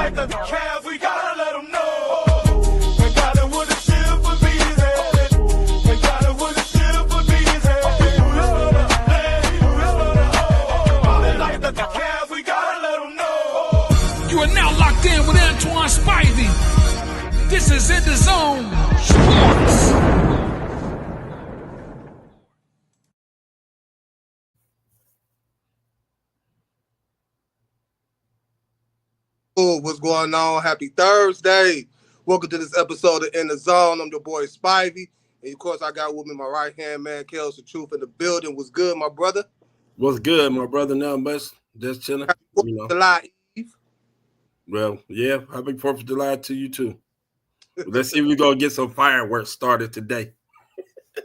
like the Cavs, we gotta let them know. We got it with a shield for bees head. We got it with a shield for bees head. Ballin' like the Cavs, we gotta let them know. You are now locked in with Antoine Spivey. This is EnDaZone Sports. What's going on? Happy Thursday. Welcome to this episode of EnDaZone. I'm your boy Spivey. And of course, I got with me my right-hand man, Kels the Truth in the building. What's good, my brother? What's good, my brother? Now, just chilling. Happy 4th of July Eve. Well, yeah, happy 4th of July to you, too. Let's see if we're going to get some fireworks started today.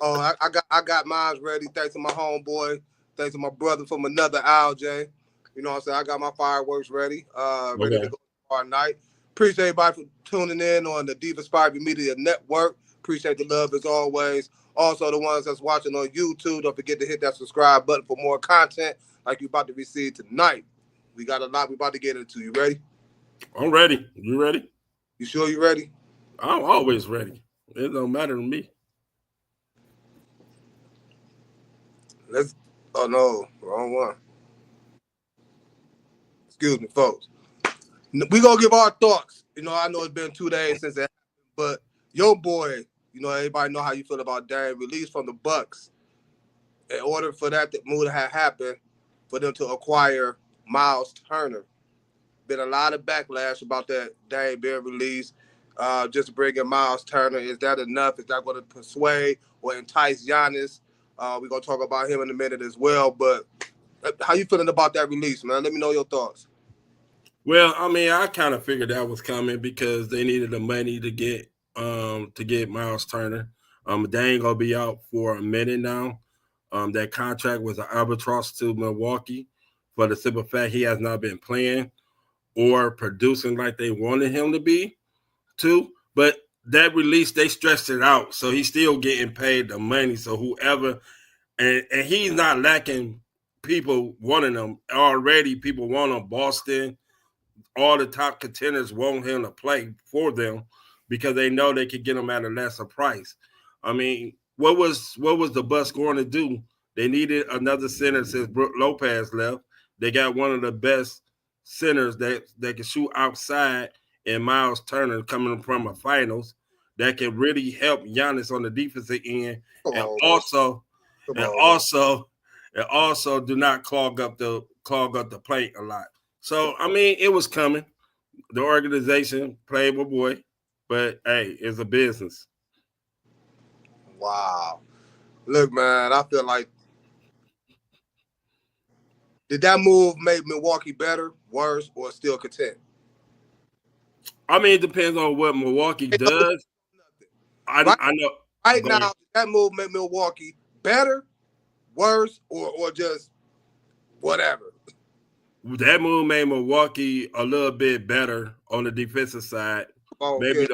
Oh, I got mine ready. Thanks to my homeboy. Thanks to my brother from another LJ. You know what I'm saying? I got my fireworks ready. Ready to go all night. Appreciate everybody for tuning in on the Diva Spivey Media Network. Appreciate the love as always. Also, the ones that's watching on YouTube, don't forget to hit that subscribe button for more content like you're about to receive tonight. We got a lot we're about to get into. You ready? I'm ready. You ready? You sure you ready? I'm always ready. It don't matter to me. Oh, no. Wrong one. Excuse me, folks. We're going to give our thoughts. You know, I know it's been 2 days since that happened, but your boy, you know, everybody know how you feel about Dame, released from the Bucks. In order for that move to have happened, for them to acquire Miles Turner. Been a lot of backlash about that Dame being released. Just bringing Miles Turner. Is that enough? Is that going to persuade or entice Giannis? We're going to talk about him in a minute as well, but how you feeling about that release, man? Let me know your thoughts. Well, I mean, I kind of figured that was coming because they needed the money to get Miles Turner. They ain't gonna be out for a minute now. That contract was an albatross to Milwaukee for the simple fact he has not been playing or producing like they wanted him to be too. But that release, they stretched it out, so he's still getting paid the money. So whoever, and he's not lacking people wanting him already. People want him. Boston, all the top contenders want him to play for them because they know they could get him at a lesser price. I mean, what was the Bucks going to do? They needed another center since Brook Lopez left. They got one of the best centers that can shoot outside in Miles Turner coming from a finals that can really help Giannis on the defensive end and also do not clog up the plate a lot. So, I mean, it was coming. The organization played my boy, but, hey, it's a business. Wow. Look, man, I feel like did that move make Milwaukee better, worse, or still content? I mean, it depends on what Milwaukee does. I know. Right now, did that move make Milwaukee better, worse, or just whatever? That move made Milwaukee a little bit better on the defensive side. Oh, maybe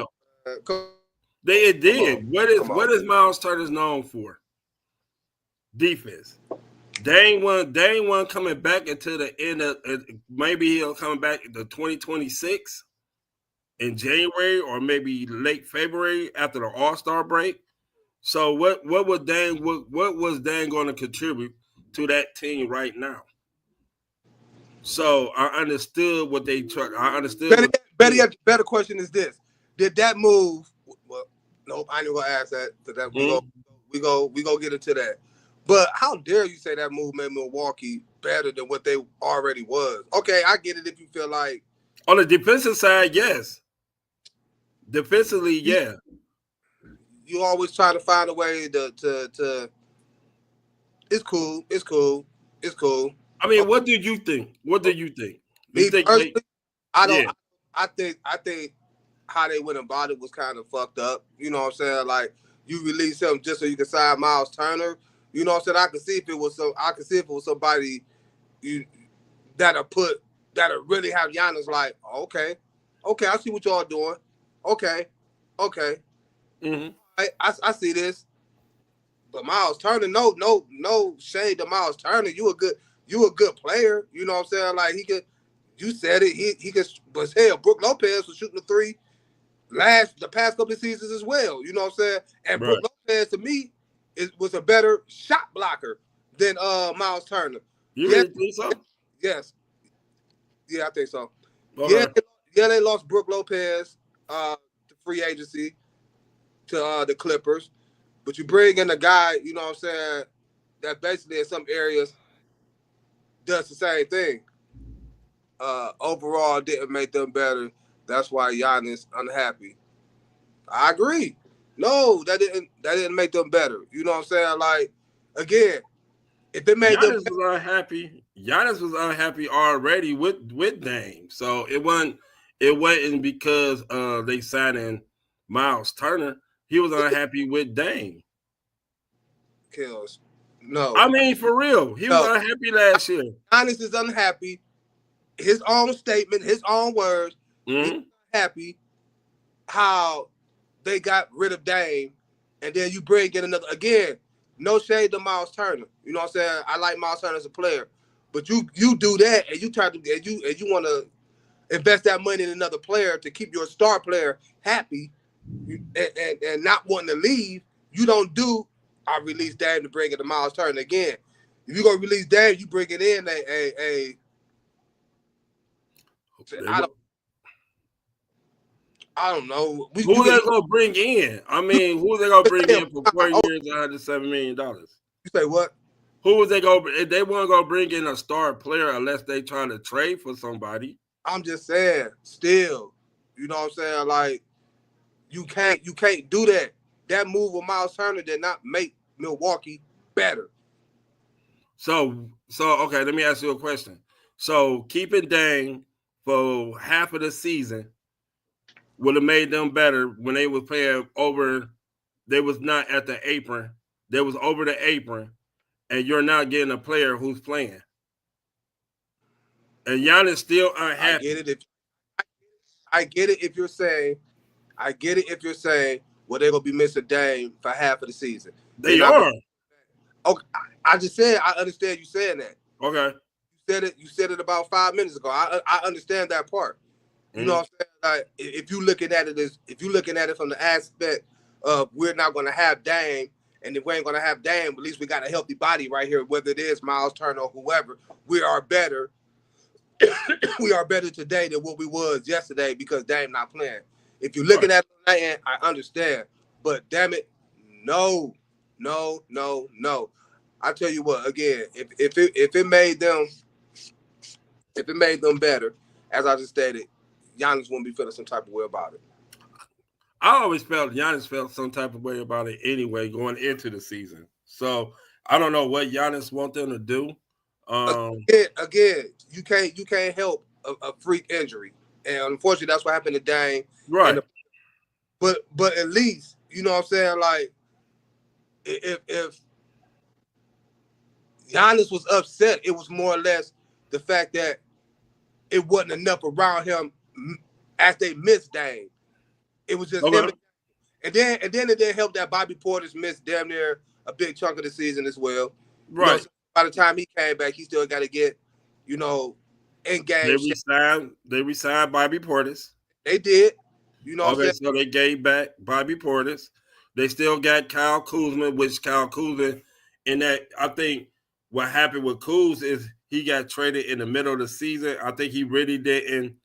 it did. What is Miles Turner known for? Defense. They ain't one coming back until the end of maybe he'll come back to 2026 in January or maybe late February after the All-Star break. So what was Dame going to contribute to that team right now? So I understood what they tried. I understood. Better question is this: did that move? Well, nope, I ain't gonna ask that. We go get into that. But how dare you say that move made Milwaukee better than what they already was? Okay, I get it if you feel like on the defensive side, yes. Defensively, yeah. You always try to find a way to. It's cool. I mean, what do you think? I think how they went about it was kind of fucked up. You know what I'm saying? Like you release him just so you can sign Miles Turner. You know what I'm saying? I could see if it was somebody that'll really have Giannis like, okay, I see what y'all doing. Okay. Mm-hmm. I see this. But Miles Turner, no shade to Miles Turner. You a good player. You know what I'm saying? Like he could You said it. He could, but hell, Brook Lopez was shooting the three the past couple of seasons as well. You know what I'm saying? And Right. Brook Lopez to me was a better shot blocker than Miles Turner. You Yeah, really think so? yes, yeah, I think so. Okay. They lost Brook Lopez to free agency to the Clippers, but you bring in a guy, you know what I'm saying, that basically in some areas does the same thing. Overall, didn't make them better. That's why Giannis unhappy. I agree. No, that didn't make them better. You know what I'm saying? Like, again, if it made them Giannis was unhappy. Giannis was unhappy already with Dame. So it wasn't because they signed in Miles Turner. He was unhappy with Dame. kills, no, I mean, for real, he was no. unhappy last year. Giannis is unhappy. His own statement, his own words. He's Mm-hmm. happy how they got rid of Dame, and then you bring in another again. No shade to Miles Turner. You know what I'm saying? I like Miles Turner as a player, but you do that and you try to and you want to invest that money in another player to keep your star player happy and not wanting to leave. You don't do. I release Dame to bring in the Miles Turner again. If you gonna release Dame, you bring it in I don't know. Who they gonna bring in? I mean, who they gonna bring in for 4 years, $107 million? You say what? Who was they go? They weren't gonna bring in a star player unless they trying to trade for somebody. I'm just saying, still, you know what I'm saying? Like, you can't do that. That move with Miles Turner did not make Milwaukee better. So okay, let me ask you a question. So keeping Dame for half of the season would have made them better when they was playing over. They was not at the apron. They was over the apron, and you're not getting a player who's playing. And Giannis still unhappy. I get it if you're saying, well, they're gonna be missing Dame for half of the season. They are. Okay, I just said I understand you saying that. Okay. You said it about 5 minutes ago. I understand that part. You know what I'm saying? Like, if you're looking at it from the aspect of we're not going to have Dame, and if we ain't going to have Dame, at least we got a healthy body right here. Whether it is Miles Turner or whoever, we are better. We are better today than what we was yesterday because Dame not playing. If you're looking at it on that end, I understand. But damn it, no. I tell you what, again, if it made them better, as I just stated, Giannis wouldn't be feeling some type of way about it. I always felt Giannis felt some type of way about it anyway going into the season. So I don't know what Giannis want them to do. Again, you can't help a freak injury, and unfortunately, that's what happened to Dame. Right. But at least you know what I'm saying. Like if Giannis was upset, it was more or less the fact that it wasn't enough around him as they missed Dame. It was just him, and then it didn't help that Bobby Portis missed damn near a big chunk of the season as well. Right. You know, so by the time he came back, he still got to get, in game. They resigned Bobby Portis. They did. You know what I'm saying? So they gave back Bobby Portis. They still got Kyle Kuzma, which Kyle Kuzma, in that I think what happened with Kuz is he got traded in the middle of the season. I think he really didn't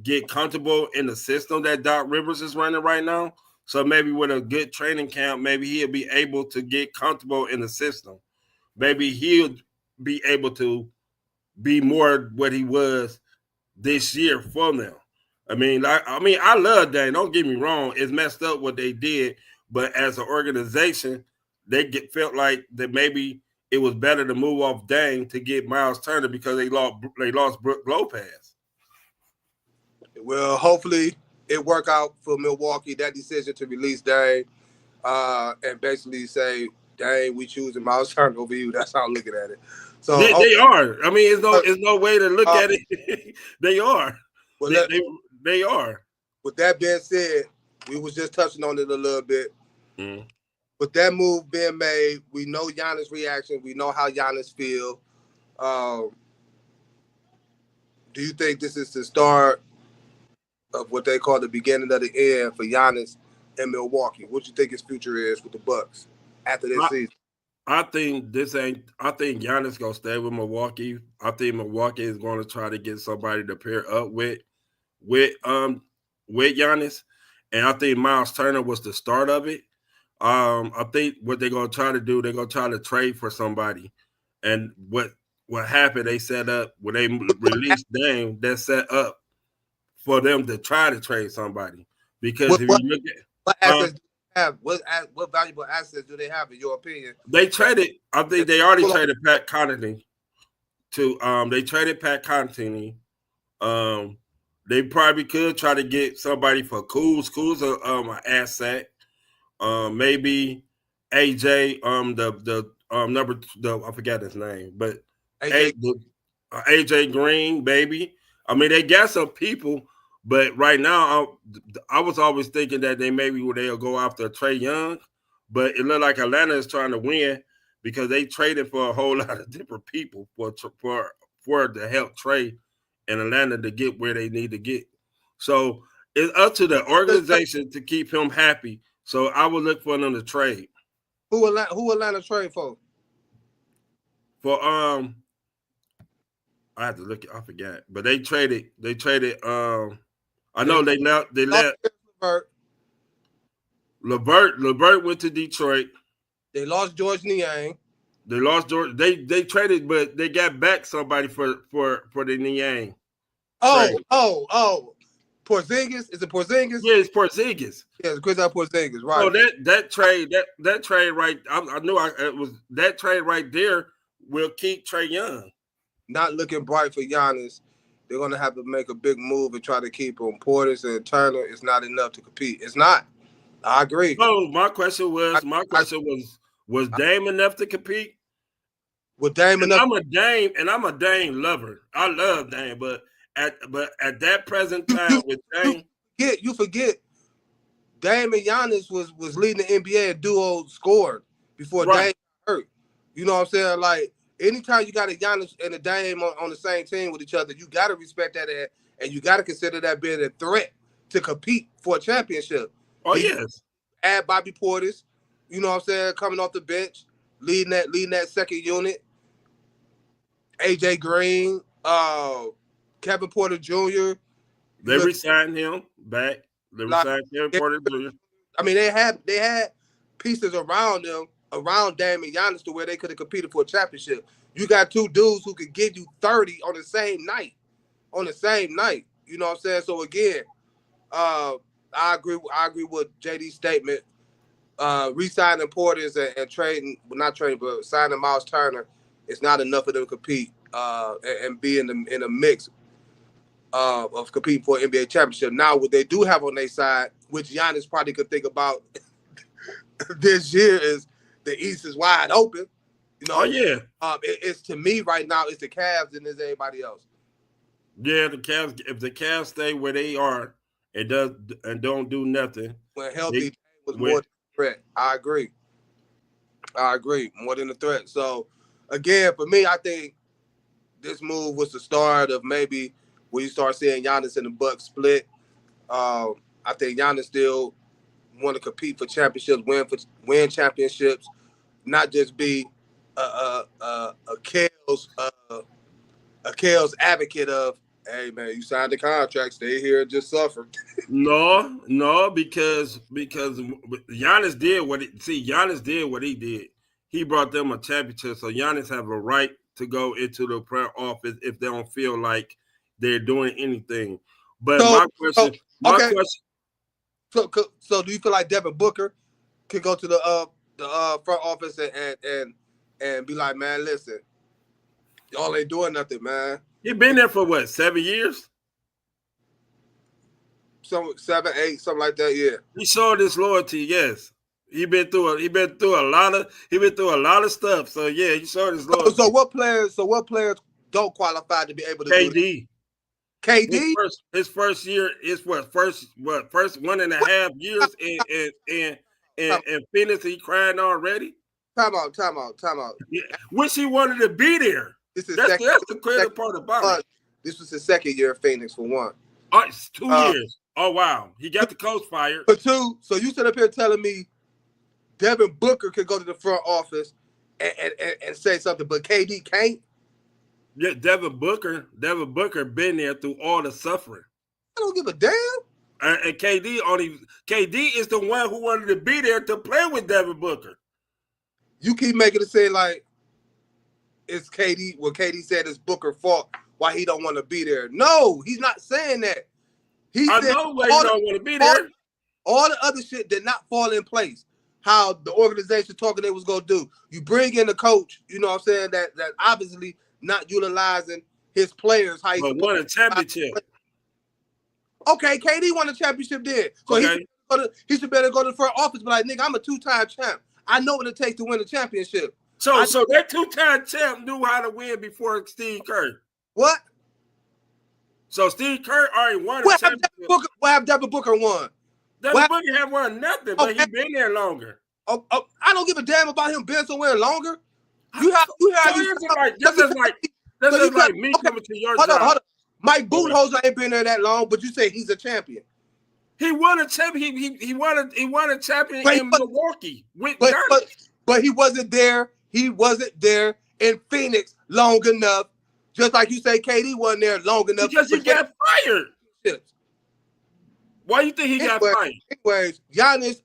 get comfortable in the system that Doc Rivers is running right now. So maybe with a good training camp, maybe he'll be able to get comfortable in the system. Maybe he'll be able to be more what he was this year for them. I mean, I love Dame. Don't get me wrong. It's messed up what they did, but as an organization, they felt like that maybe it was better to move off Dame to get Miles Turner because they lost Brook Lopez. Well, hopefully it work out for Milwaukee, that decision to release Dame and basically say, Dame, we choosing Miles Turner over you. That's how I'm looking at it. So they are. I mean, it's no way to look at it. They are. Well, they are. With that being said, we was just touching on it a little bit. Mm. With that move being made, we know Giannis' reaction. We know how Giannis feel. Do you think this is the start of what they call the beginning of the end for Giannis in Milwaukee? What do you think his future is with the Bucks after this season? I think I think Giannis gonna stay with Milwaukee. I think Milwaukee is going to try to get somebody to pair up with Giannis, and I think Miles Turner was the start of it. I think what they're gonna try to do, they're gonna try to trade for somebody, and what happened? They set up when they released Dame. That set up for them to try to trade somebody because if you look at what assets do they have? What valuable assets do they have in your opinion? they traded. I think they already traded Pat Connaughton to. They traded Pat Connaughton. They probably could try to get somebody for Kuz. Kuz an asset. Maybe AJ. I forgot his name, but AJ Green, baby. I mean, they got some people, but right now, I was always thinking that they'll go after Trae Young, but it looked like Atlanta is trying to win because they traded for a whole lot of different people for to help Trae and Atlanta to get where they need to get. So it's up to the organization to keep him happy. So I would look for them to trade. Who Atlanta trade for? For I have to look. I forgot, but they traded. I know they let LeVert went to Detroit. They lost George Niang. They lost George. They traded, but they got back somebody for the Niang. Oh. Porzingis? Is it Porzingis? Yeah, it's Porzingis. Yeah, it's Kristaps Porzingis, right? So that trade right. I knew it was that trade right there will keep Trae Young. Not looking bright for Giannis. They're gonna have to make a big move and try to keep him. Portis and Turner is not enough to compete. It's not. I agree. So my question was Dame enough to compete? With Dame enough? I'm a Dame lover. I love Dame, but at that present time with Dame, you forget Dame and Giannis was leading the NBA in duo scoring before Dame hurt. You know what I'm saying? Like anytime you got a Giannis and a Dame on the same team with each other, you got to respect that and you got to consider that being a threat to compete for a championship. Oh, yes. Add Bobby Portis, you know what I'm saying, coming off the bench, leading that second unit. AJ Green, Kevin Porter Jr. They re-signed him back. They re-signed Kevin Porter Jr. I mean, they had pieces around them, around Dame and Giannis to where they could have competed for a championship. You got two dudes who could give you 30 on the same night. You know what I'm saying? So again, I agree with JD's statement. Re-signing Portis and trading, well, not trading, but signing Miles Turner is not enough for them to compete and be in a mix of competing for an NBA championship. Now, what they do have on their side, which Giannis probably could think about this year, is the East is wide open. You know, it's to me right now, it's the Cavs and it's everybody else. Yeah, the Cavs. If the Cavs stay where they are and don't do nothing, when healthy was more than a threat. I agree, more than a threat. So again, for me, I think this move was the start of maybe when you start seeing Giannis and the Bucks split. I think Giannis still want to compete for championships, win championships, not just be a Kale's advocate of, hey man, you signed the contract, stay here and just suffer. No, because Giannis did what he did. He brought them a championship, so Giannis have a right to go into the prayer office if they don't feel like they're doing anything. But my question. So do you feel like Devin Booker could go to the front office and be like, man, listen, y'all ain't doing nothing, man. He been there for what, 7 years? 7, 8, something like that. Yeah. He showed his loyalty. Yes, he been through a lot of stuff. So yeah, he showed his loyalty. So what players don't qualify to be able to do KD? KD. His first year is first 1.5 years in Phoenix. He crying already. Time out. Yeah. Wish he wanted to be there. This is that's the crazy part about it. This was his second year in Phoenix for one. Oh, it's 2 years. Oh, wow. He got the coach fired. For two, so you sit up here telling me Devin Booker could go to the front office and say something, but KD can't? Yeah, Devin Booker been there through all the suffering. I don't give a damn. And KD is the one who wanted to be there to play with Devin Booker. You keep making it seem like it's KD. What KD said is Booker's fault why he don't want to be there. No, he's not saying that. I know why he don't want to be there. All the other shit did not fall in place. How the organization talking they was gonna do. You bring in the coach, you know what I'm saying, that obviously not utilizing his players. How he won a championship. Okay, KD won a championship then. So okay. he should better go to the front office, but like, nigga, I'm a 2-time champ. I know what it takes to win a championship. So that 2-time champ knew how to win before Steve Kerr. What? So Steve Kerr already won a championship. What have Devin Booker won? Devin Booker haven't won nothing, but he been there longer. I don't give a damn about him being somewhere longer. This is like me coming to your job. Hold on. Mike Budenholzer ain't been there that long, but you say he's a champion. He won a champion. He won a champion in Milwaukee with Giannis. But he wasn't there. He wasn't there in Phoenix long enough. Just like you say, KD wasn't there long enough. Because he got fired. Why do you think he got fired? Anyways, Giannis,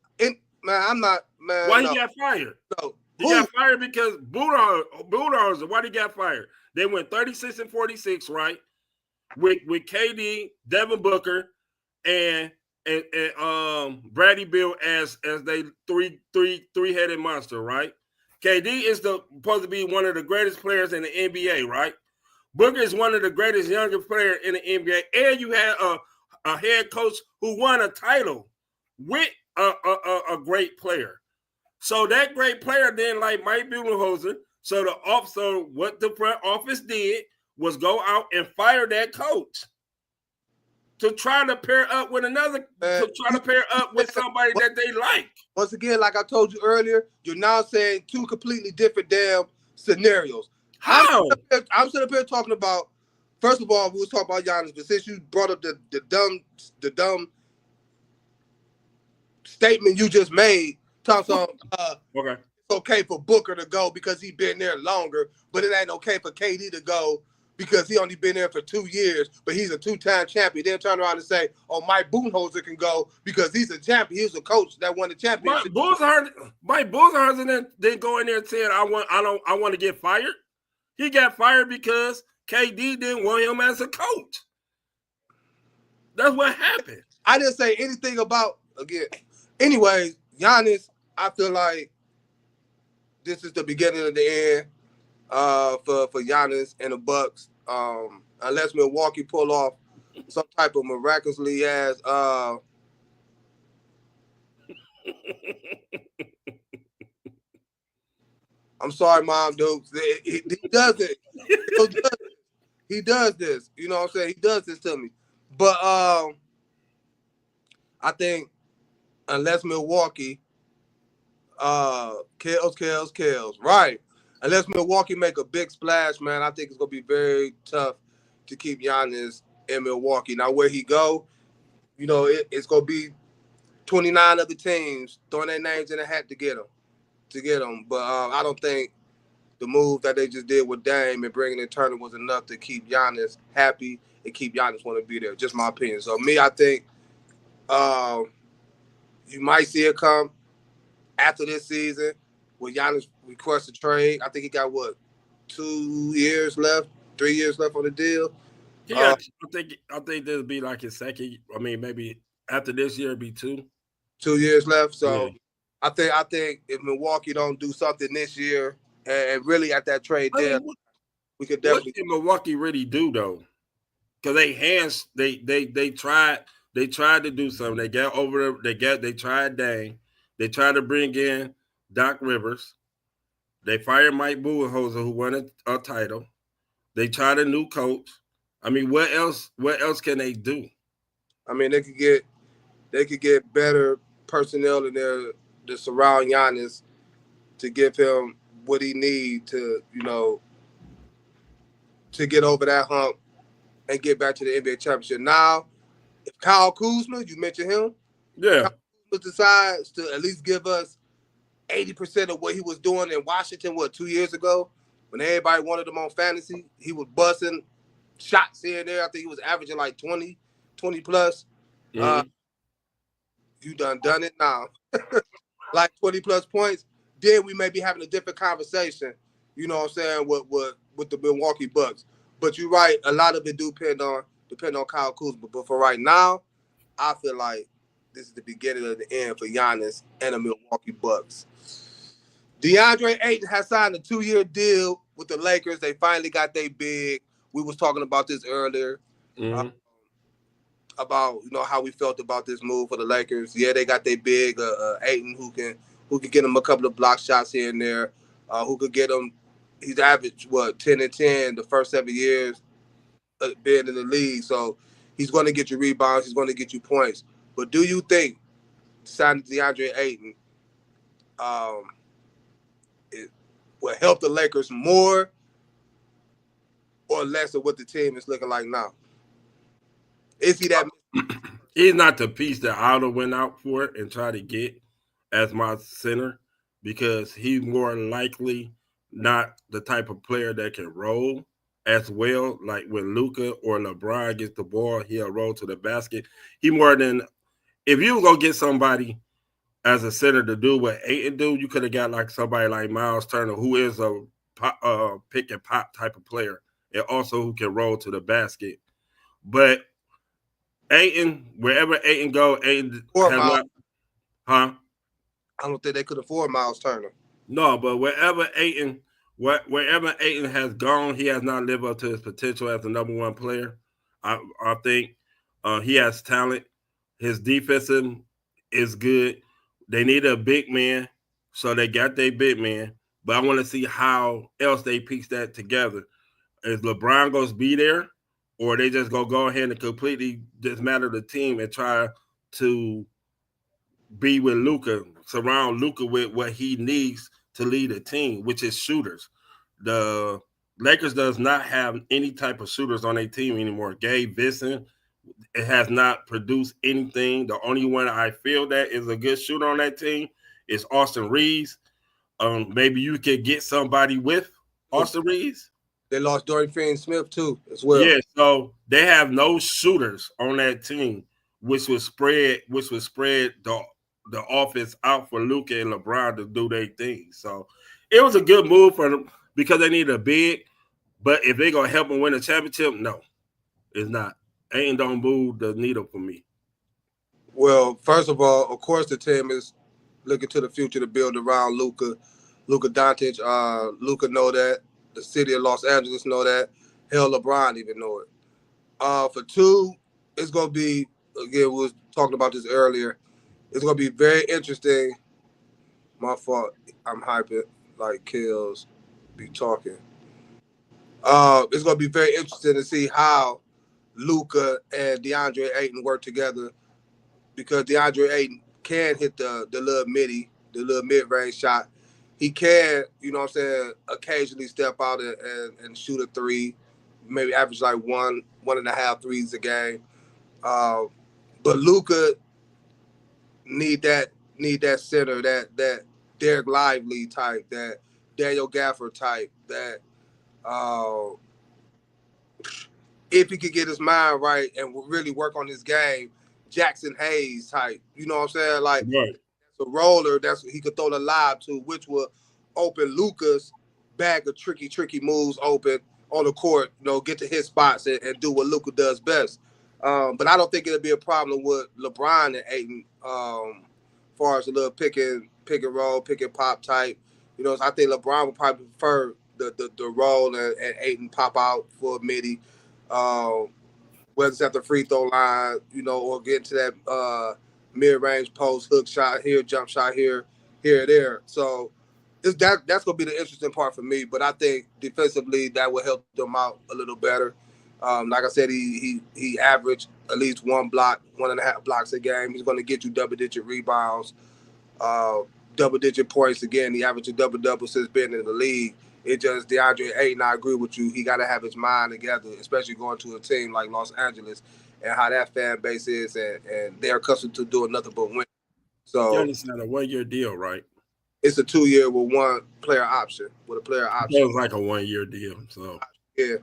Why he got fired? No. He got fired because Budenholzer. Why he got fired? They went 36-46, right? With KD, Devin Booker, and Bradley Beal as they three-headed monster, right? KD is supposed to be one of the greatest players in the NBA, right? Booker is one of the greatest younger players in the NBA, and you had a head coach who won a title with a great player. So that great player then, like Mike Budenholzer, so what the front office did was go out and fire that coach to try to pair up with somebody that they like. Once again, like I told you earlier, you're now saying two completely different damn scenarios. How? I'm sitting up here talking about, first of all, we was talking about Giannis, but since you brought up the dumb statement you just made, okay. It's okay for Booker to go because he been there longer, but it ain't okay for KD to go because he only been there for 2 years, but he's a 2-time champion. Then turn around and say, "Oh, Mike Budenholzer can go because he's a champion. He's a coach that won the championship." Mike Budenholzer didn't go in there and say, "I want to get fired." He got fired because KD didn't want him as a coach. That's what happened. I didn't say anything about again. Anyways, Giannis, I feel like this is the beginning of the end for Giannis and the Bucks. Unless Milwaukee pull off some type of miraculously ass I'm sorry, Mom, dude. He does it. He does this. You know what I'm saying? He does this to me. But I think unless Milwaukee kills. Right. Unless Milwaukee make a big splash, man, I think it's going to be very tough to keep Giannis in Milwaukee. Now, where he go, you know, it's going to be 29 other teams throwing their names in a hat to get him. But I don't think the move that they just did with Dame and bringing in Turner was enough to keep Giannis happy and keep Giannis want to be there. Just my opinion. So, me, I think you might see it come after this season when Giannis requests a trade. I think he got, 2 years left, 3 years left on the deal? Yeah, I think this will be like his second. I mean, maybe after this year, it'll be 2. 2 years left. So yeah. I think if Milwaukee don't do something this year and really at that trade there, we could definitely. What did Milwaukee really do though? Because they tried to do something. They got over. They tried Dame. They tried to bring in Doc Rivers. They fired Mike Budenholzer, who won a title. They tried a new coach. I mean, what else can they do? I mean, they could get better personnel in there to surround Giannis to give him what he needs to, you know, to get over that hump and get back to the NBA championship. Now, if Kyle Kuzma, you mentioned him, Yeah. Kyle Kuzma decides to at least give us 80% of what he was doing in Washington, 2 years ago, when everybody wanted him on fantasy, he was busting shots here and there. I think he was averaging like 20 plus. Mm-hmm. You done it now. Like 20 plus points, then we may be having a different conversation, you know what I'm saying, with the Milwaukee Bucks. But you're right, a lot of it do depend on Kyle Kuzma. But for right now, I feel like this is the beginning of the end for Giannis and the Milwaukee Bucks. DeAndre Ayton has signed a 2-year deal with the Lakers. They finally got their big. We was talking about this earlier. Mm-hmm. About how we felt about this move for the Lakers. Yeah, they got their big Ayton who can get him a couple of block shots here and there. Who could get him? He's averaged 10-10 the first 7 years being in the league. So he's going to get you rebounds. He's going to get you points. But do you think signing DeAndre Ayton it will help the Lakers more or less of what the team is looking like now? Is he that? He's not the piece that I would have went out for it and try to get as my center, because he's more likely not the type of player that can roll as well. Like when Luka or LeBron gets the ball, he'll roll to the basket. He more than, if you go get somebody as a center to do what Ayton do, you could have got like somebody like Miles Turner, who is a pick and pop type of player, and also who can roll to the basket. But Ayton, wherever Ayton go, Ayton Or has Miles. not, huh? I don't think they could afford Miles Turner. No, but wherever Ayton has gone, he has not lived up to his potential as the number one player. I think he has talent. His defensive is good. They need a big man, so they got their big man. But I want to see how else they piece that together. Is LeBron going to be there, or they just going to go ahead and completely dismantle the team and try to be with Luka, surround Luka with what he needs to lead a team, which is shooters. The Lakers does not have any type of shooters on their team anymore. Gabe Vincent, it has not produced anything. The only one I feel that is a good shooter on that team is Austin Reeves. Maybe you could get somebody with Austin Reeves. They lost Dorian Finney-Smith too, as well. Yeah, so they have no shooters on that team, which would spread the offense out for Luka and LeBron to do their thing. So it was a good move for them because they need a big. But if they're gonna help them win a championship, no, it's not. Ain't don't move the needle for me. Well, first of all, of course, the team is looking to the future to build around Luka Doncic. Luka know that. The city of Los Angeles know that. Hell, LeBron even know it. For two, it's gonna be, again, we was talking about this earlier. It's gonna be very interesting. My fault. I'm hyping like Kills be talking. It's gonna be very interesting to see how Luka and DeAndre Ayton work together, because DeAndre Ayton can hit the little mid-range shot. He can, you know what I'm saying, occasionally step out and shoot a three, maybe average like 1.5 threes a game. But Luka need that center, that Derek Lively type, that Daniel Gafford type, that if he could get his mind right and really work on his game, Jackson Hayes type. You know what I'm saying? Like, Right. a roller that's he could throw the lob to, which will open Luka's bag of tricky moves open on the court, get to his spots and do what Luka does best. But I don't think it'll be a problem with LeBron and Ayton, as far as a little pick and roll, pick and pop type. I think LeBron would probably prefer the roll and Ayton pop out for a midi. Whether it's at the free throw line, or get to that mid-range post, hook shot here, jump shot here, there. So that's going to be the interesting part for me. But I think defensively that will help them out a little better. Like I said, he averaged at least 1.5 blocks a game. He's going to get you double-digit rebounds, double-digit points. Again, he averaged a double-double since being in the league. It just DeAndre Ayton. I agree with you. He got to have his mind together, especially going to a team like Los Angeles and how that fan base is, and they're accustomed to doing nothing but win. So Giannis had a 1-year deal, right? it's a 2-year with one player option, with a player It option. was like a 1-year deal. Yeah.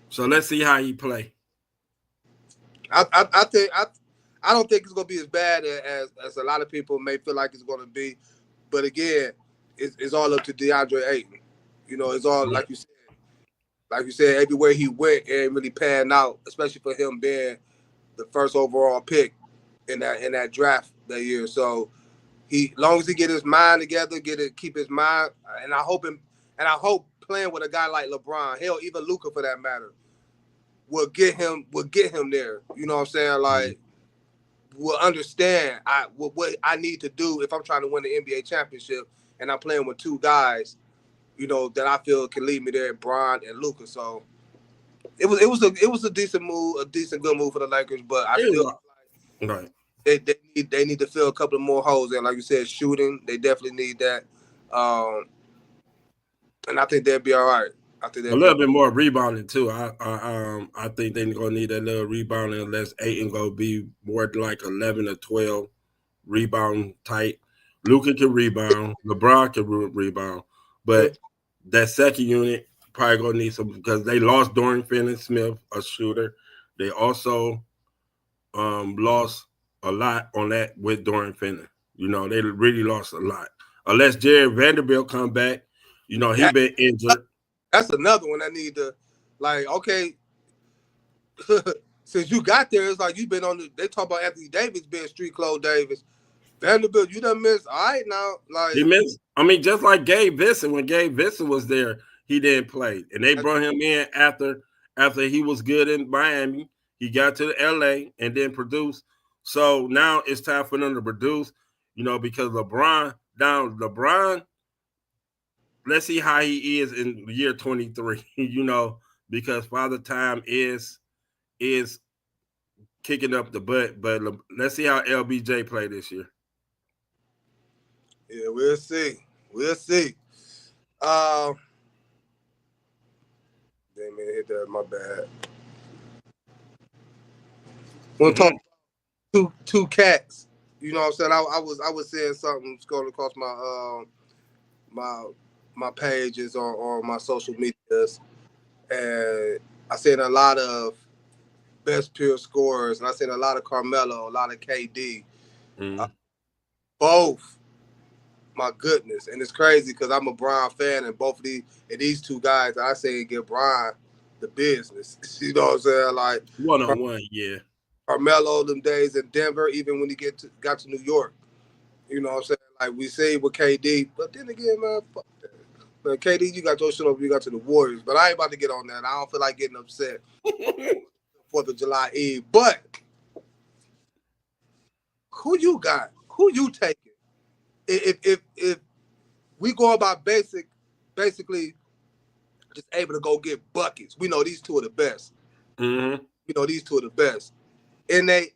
So let's see how he play. I don't think it's gonna be as bad as a lot of people may feel like it's gonna be, but again, it's all up to DeAndre Ayton. You know, it's all like you said, everywhere he went, it ain't really panned out, especially for him being the first overall pick in that draft that year. So long as he get his mind together, keep his mind, and I hope playing with a guy like LeBron, hell, even Luka for that matter, will get him there. You know what I'm saying? Like, will understand what I need to do if I'm trying to win the NBA championship and I'm playing with two guys, you know, that I feel can lead me there, Bron and Luka. So it was a decent move, good move for the Lakers, but I feel like they need to fill a couple of more holes in. Like you said, shooting, they definitely need that. And I think they'll be all right. I think a little bit more rebounding too. I think they're gonna need that little rebounding unless Ayton gonna be more like 11 or 12 rebound type. Luka can rebound, LeBron can rebound, but that second unit probably gonna need some because they lost Dorian Finney-Smith, a shooter. They also lost a lot on that with Dorian Finney. You know, they really lost a lot. Unless Jared Vanderbilt come back, you know, he been injured. That's another one I need to, like, okay, since you got there, it's like you've been they talk about Anthony Davis being street clothes Davis. Vanderbilt, you done missed. All right now. Like, he missed. I mean, just like Gabe Vincent, when Gabe Vincent was there, he didn't play. And they brought him in after he was good in Miami. He got to LA and then produced. So now it's time for them to produce, you know, because LeBron, let's see how he is in year 23, you know, because Father Time is kicking up the butt. But let's see how LBJ play this year. Yeah, we'll see. We'll see. Damn it, hit that. My bad. We'll talk two cats. You know what I'm saying? I was saying something scrolling across my pages on my social medias, and I seen a lot of best pure scorers, and I seen a lot of Carmelo, a lot of KD, both. My goodness, and it's crazy because I'm a Bron fan, and both of these two guys, I say give Bron the business. You know what I'm saying? Like 1-on-1, yeah. Carmelo, them days in Denver, even when he got to New York. You know what I'm saying? Like we say with KD, but then again, man, fuck that. Man, KD, you got your shit up, you got to the Warriors, but I ain't about to get on that. I don't feel like getting upset 4th of July Eve. But who you got? Who you taking? If we go about basically just able to go get buckets, we know these two are the best. Mm-hmm. We know these two are the best. In they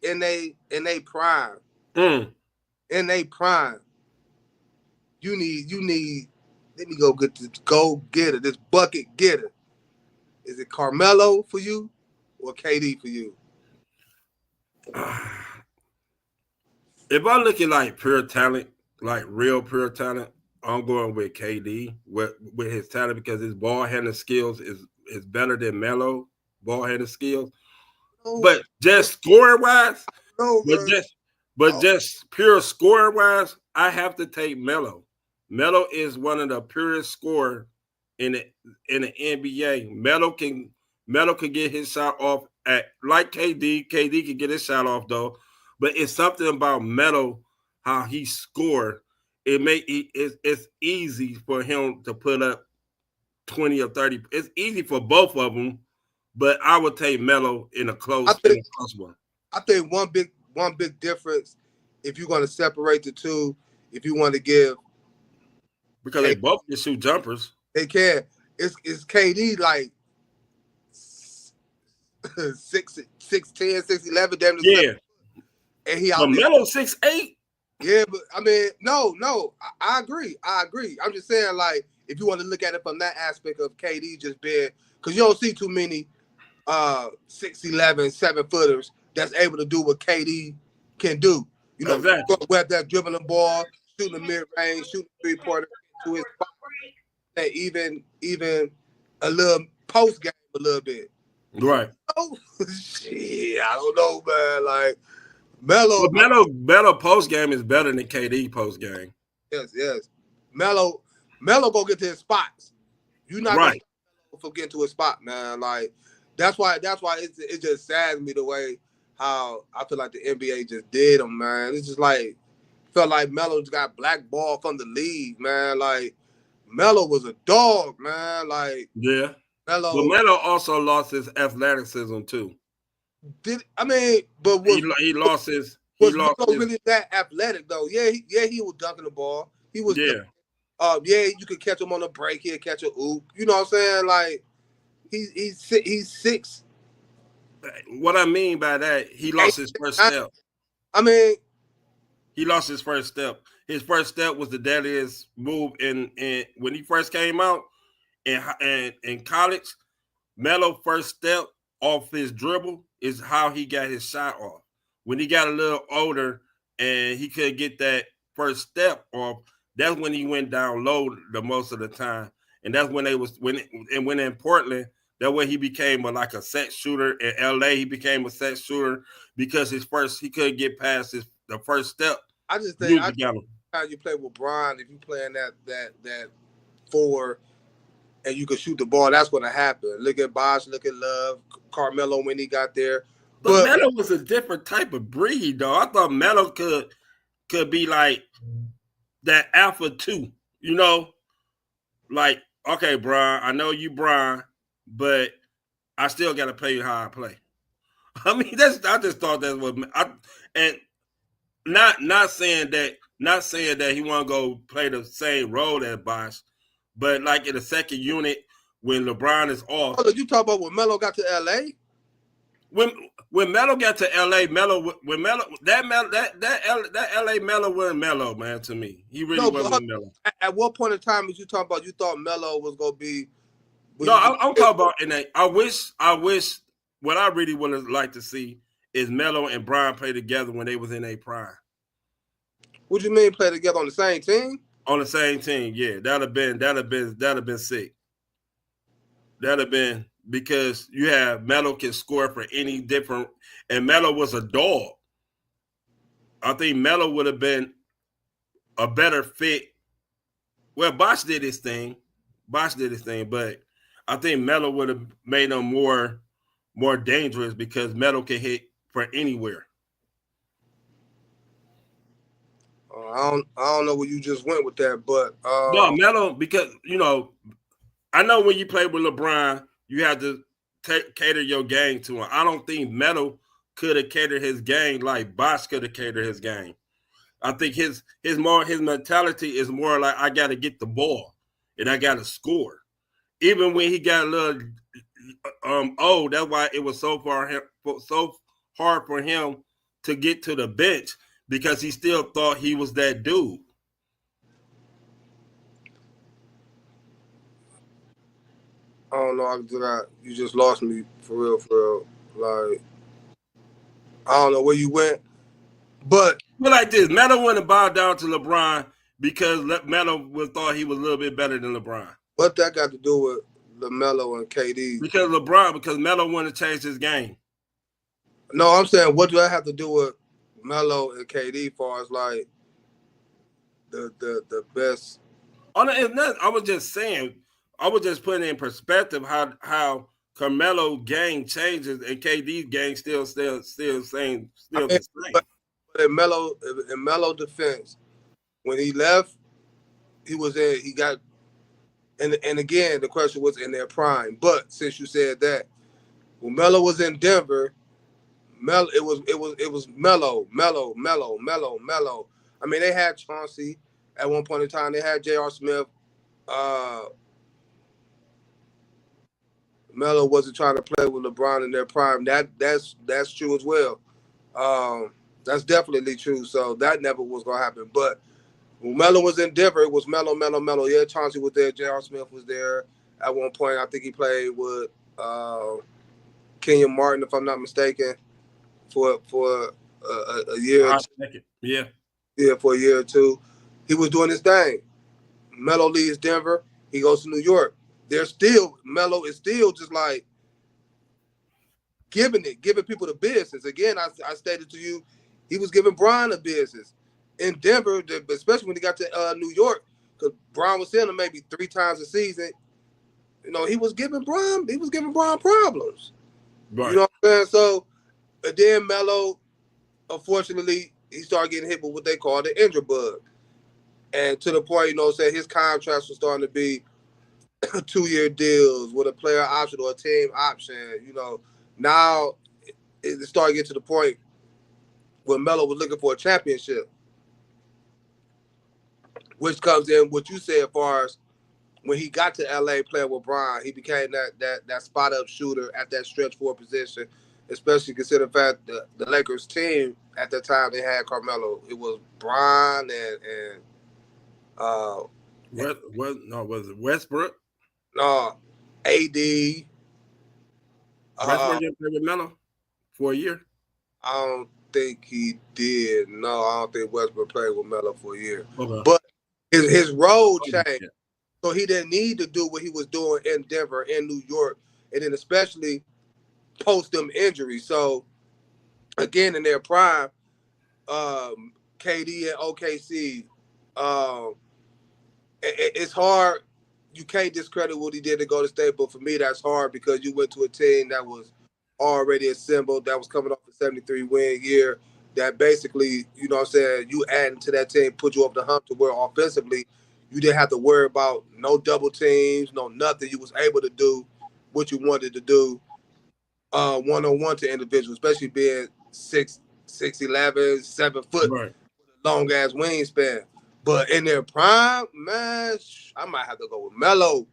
prime. In they prime. You need. Let me go get this go getter, this bucket getter. Is it Carmelo for you or KD for you? If I look at like pure talent, like real pure talent, I'm going with KD with his talent because his ball handling skills is better than Melo ball handling skills. But just scoring wise, just pure scoring wise, I have to take Melo. Melo is one of the purest scorers in the NBA. Melo can get his shot off at like KD. KD can get his shot off though, but it's something about Melo how he scored. It's easy for him to put up 20 or 30. It's easy for both of them, but I would take Melo in a close one. I think one big difference, if you're going to separate the two, if you want to give, because they both can shoot jumpers. They can. It's KD like 6'10", 6'11", damn near 7 foot. And he out Melo 6'8". Yeah, but I mean, no, I agree. I'm just saying, like, if you want to look at it from that aspect of KD just being, because you don't see too many 6'11", 7-footers that's able to do what KD can do. You know, Exactly. whether that's dribbling the ball, shooting the mid range, shooting 3-pointer to his spot, and even a little post game a little bit. Right. Oh shit, I don't know, man. Like Melo, Melo post game is better than KD post game. yes. Melo go get to his spots. You're not gonna Right. stop Melo from getting to his spot, man. Like that's why it just saddens me the way how I feel like the NBA just did him, man. It's just like felt like Melo just got blackballed from the league, man. Like Melo was a dog, man. Like Yeah. But Melo Melo also lost his athleticism too. but He lost his. was Melo really that athletic though? Yeah, he was dunking the ball. He was Yeah. You could catch him on a break. He'd catch a oop. You know what I'm saying? Like he's 6. What I mean by that, he lost his first step. I mean, he lost his first step. His first step was the deadliest move in when he first came out in college. Melo first step off his dribble is how he got his shot off. When he got a little older and he couldn't get that first step off, that's when he went down low the most of the time. And that's when when in Portland, that way he became like a set shooter. In LA, he became a set shooter because he couldn't get past the first step. I just think how you play with Bron, if you playing that 4 and you could shoot the ball, that's gonna happen. Look at Bosh, look at Love, Carmelo when he got there. But Melo was a different type of breed, though. I thought Melo could be like that alpha 2, you know? Like, okay, Bron, I know you Bron, but I still gotta play you how I play. I mean, I just thought that's what not saying that he wanna go play the same role as Bosh, but like in the second unit when LeBron is off. Oh, you talk about when Melo got to LA? When Melo got to LA, that LA Melo wasn't Melo, man, to me. He really wasn't Melo. At what point in time was you talking about you thought Melo was gonna be? I'm talking about I wish what I really would have liked to see is Melo and Bron play together when they was in a prime. What do you mean play together on the same team? On the same team, yeah. That'd have been sick. That'd have been, because you have Melo can score for any different, and Melo was a dog. I think Melo would have been a better fit. Well, Bosh did his thing, but I think Melo would have made him more dangerous because Melo can hit for anywhere. I don't know where you just went with that, but no, Melo, because I know when you play with LeBron, you have to cater your game to him. I don't think Melo could have catered his game like Bosh could have catered his game. I think his mentality is more like, I got to get the ball and I got to score. Even when he got a little old, that's why it was so hard for him to get to the bench, because he still thought he was that dude. I don't know. You just lost me for real. Like, I don't know where you went, but like this, Melo wouldn't bow down to LeBron because Melo thought he was a little bit better than LeBron. What that got to do with LaMelo and KD? Because Melo wanted to change his game. No, I'm saying, what do that have to do with Melo and KD, far as like the best? Oh, no, it's nothing. I was just saying. I was just putting in perspective how Carmelo game changes and KD's game still the same. But in Melo defense, when he left, he got, and again the question was in their prime. But since you said that, when Melo was in Denver, it was Melo. I mean, they had Chauncey at one point in time. They had J.R. Smith. Melo wasn't trying to play with LeBron in their prime. That's true as well. That's definitely true. So that never was gonna happen. But When Melo was in Denver, it was Melo. Yeah, Chauncey was there. J.R. Smith was there at one point. I think he played with Kenyon Martin, if I'm not mistaken, for a year or two. Yeah. Yeah, for a year or two. He was doing his thing. Melo leaves Denver. He goes to New York. Melo is still just like giving people the business. Again, I stated to you, he was giving Bron the business in Denver, especially when he got to New York, because Bron was seeing him maybe 3 times a season. You know, he was giving Bron problems. Right. You know what I'm saying? So, then Melo, unfortunately, he started getting hit with what they call the injury bug. And to the point, you know, saying his contracts were starting to be 2-year deals with a player option or a team option. You know, now it started getting to the point when Melo was looking for a championship, which comes in what you said as far as when he got to LA playing with Bron, he became that spot up shooter at that stretch four position, especially considering the fact that the Lakers team at that time they had Carmelo. It was Bron and was it Westbrook? AD. Westbrook didn't play with Melo for a year. I don't think he did. No, I don't think Westbrook played with Melo for a year. Okay. But his role changed. Yeah. So he didn't need to do what he was doing in Denver, in New York, and then especially post them injuries. So again, in their prime, KD and OKC, it's hard. You can't discredit what he did to go to State, but for me, that's hard because you went to a team that was already assembled, that was coming off a 73-win year, that basically, you know what I'm saying, you adding to that team, put you up the hump to where offensively, you didn't have to worry about no double teams, no nothing. You was able to do what you wanted to do one-on-one to individuals, especially being 6'11", 7 foot, right. long-ass wingspan. But in their prime, man, I might have to go with Melo.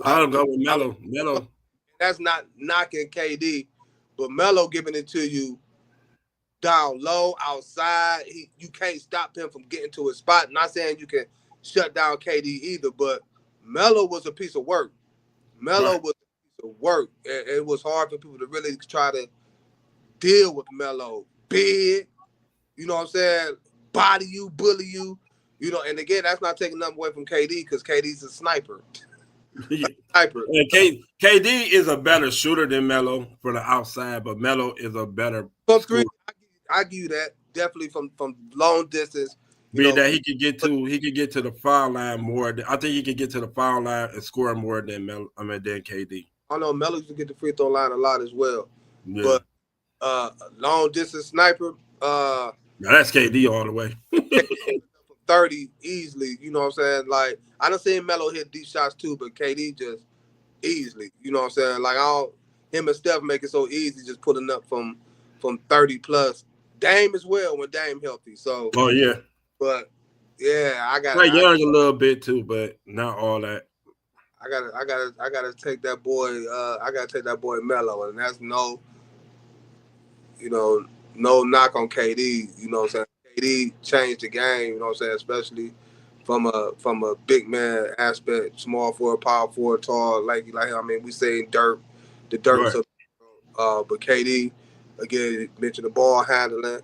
I'll go with Melo. Melo. That's not knocking KD, but Melo giving it to you down low, outside. You can't stop him from getting to his spot. Not saying you can shut down KD either, but Melo was a piece of work. Melo was a piece of work. It was hard for people to really try to deal with Melo. Big, you know what I'm saying? Body you, bully you. You know, and again, that's not taking nothing away from KD because KD's a sniper. Sniper. And KD is a better shooter than Melo for the outside, but Melo is a better screen. I give you that. Definitely from long distance. Being that he could get to the foul line more. I think he could get to the foul line and score more than than KD. I know Melo used to get the free throw line a lot as well. Yeah. But long distance sniper. Now that's KD all the way. 30 easily, you know what I'm saying? Like I done seen Melo hit deep shots too, but KD just easily, you know what I'm saying? Like him and Steph make it so easy just pulling up from 30 plus. Dame as well when Dame healthy. So yeah. But yeah, I got Young's a little bit too, but not all that. I gotta take that boy. I gotta take that boy Melo, and that's no knock on KD. You know what I'm saying? KD changed the game. You know what I'm saying? Especially from a big man aspect, small forward, power forward, tall, like I mean, we saying the dirt. Right. But KD again mentioned the ball handling,